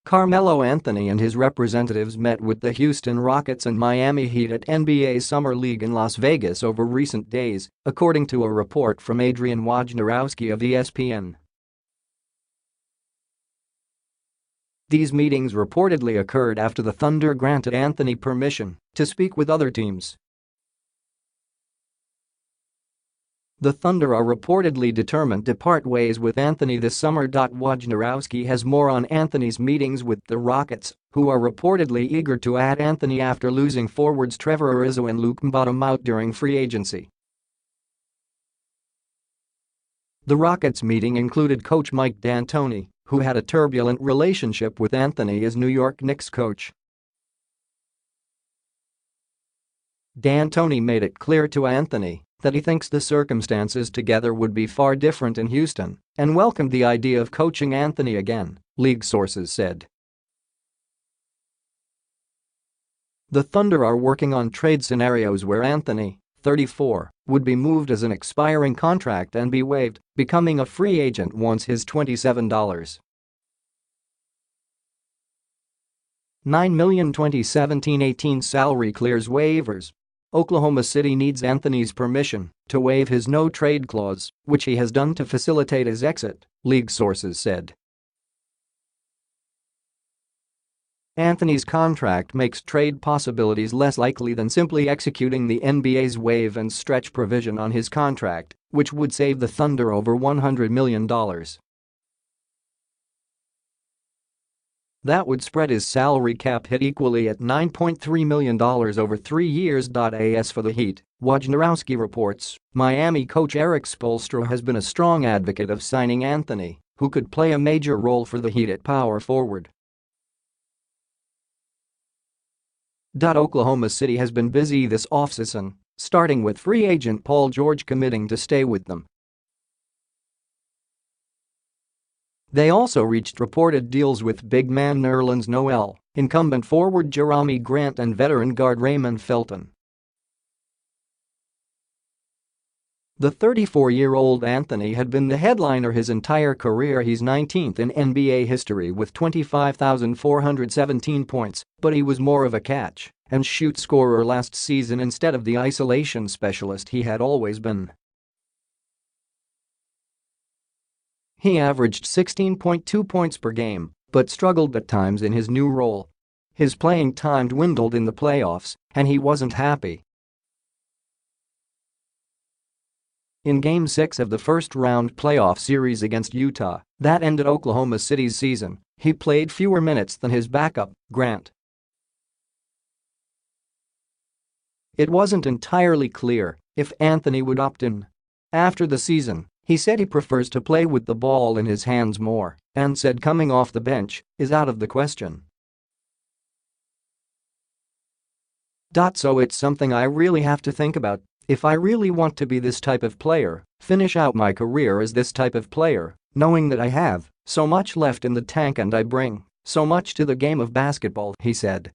Carmelo Anthony and his representatives met with the Houston Rockets and Miami Heat at NBA Summer League in Las Vegas over recent days, according to a report from Adrian Wojnarowski of ESPN. These meetings reportedly occurred after the Thunder granted Anthony permission to speak with other teams. The Thunder are reportedly determined to part ways with Anthony this summer. Wojnarowski has more on Anthony's meetings with the Rockets, who are reportedly eager to add Anthony after losing forwards Trevor Ariza and Mbah to Moute during free agency. The Rockets meeting included coach Mike D'Antoni, who had a turbulent relationship with Anthony as New York Knicks coach. D'Antoni made it clear to Anthony that he thinks the circumstances together would be far different in Houston and welcomed the idea of coaching Anthony again, league sources said. The Thunder are working on trade scenarios where Anthony, 34, would be moved as an expiring contract and be waived, becoming a free agent once his $27.9 million 2017-18 salary clears waivers. Oklahoma City needs Anthony's permission to waive his no-trade clause, which he has done to facilitate his exit, league sources said. Anthony's contract makes trade possibilities less likely than simply executing the NBA's waive and stretch provision on his contract, which would save the Thunder over $100 million. That would spread his salary cap hit equally at $9.3 million over 3 years. As for the Heat, Wojnarowski reports, Miami coach Erik Spoelstra has been a strong advocate of signing Anthony, who could play a major role for the Heat at power forward. Oklahoma City has been busy this offseason, starting with free agent Paul George committing to stay with them. They also reached reported deals with big man Nerlens Noel, incumbent forward Jerami Grant and veteran guard Raymond Felton. The 34-year-old Anthony had been the headliner his entire career. He's 19th in NBA history with 25,417 points, but he was more of a catch-and-shoot scorer last season instead of the isolation specialist he had always been. He averaged 16.2 points per game, but struggled at times in his new role. His playing time dwindled in the playoffs, and he wasn't happy. In Game 6 of the first-round playoff series against Utah, that ended Oklahoma City's season, he played fewer minutes than his backup, Grant. It wasn't entirely clear if Anthony would opt in. After the season, he said he prefers to play with the ball in his hands more and said coming off the bench is out of the question. So it's something I really have to think about if I really want to be this type of player, finish out my career as this type of player, knowing that I have so much left in the tank and I bring so much to the game of basketball, he said.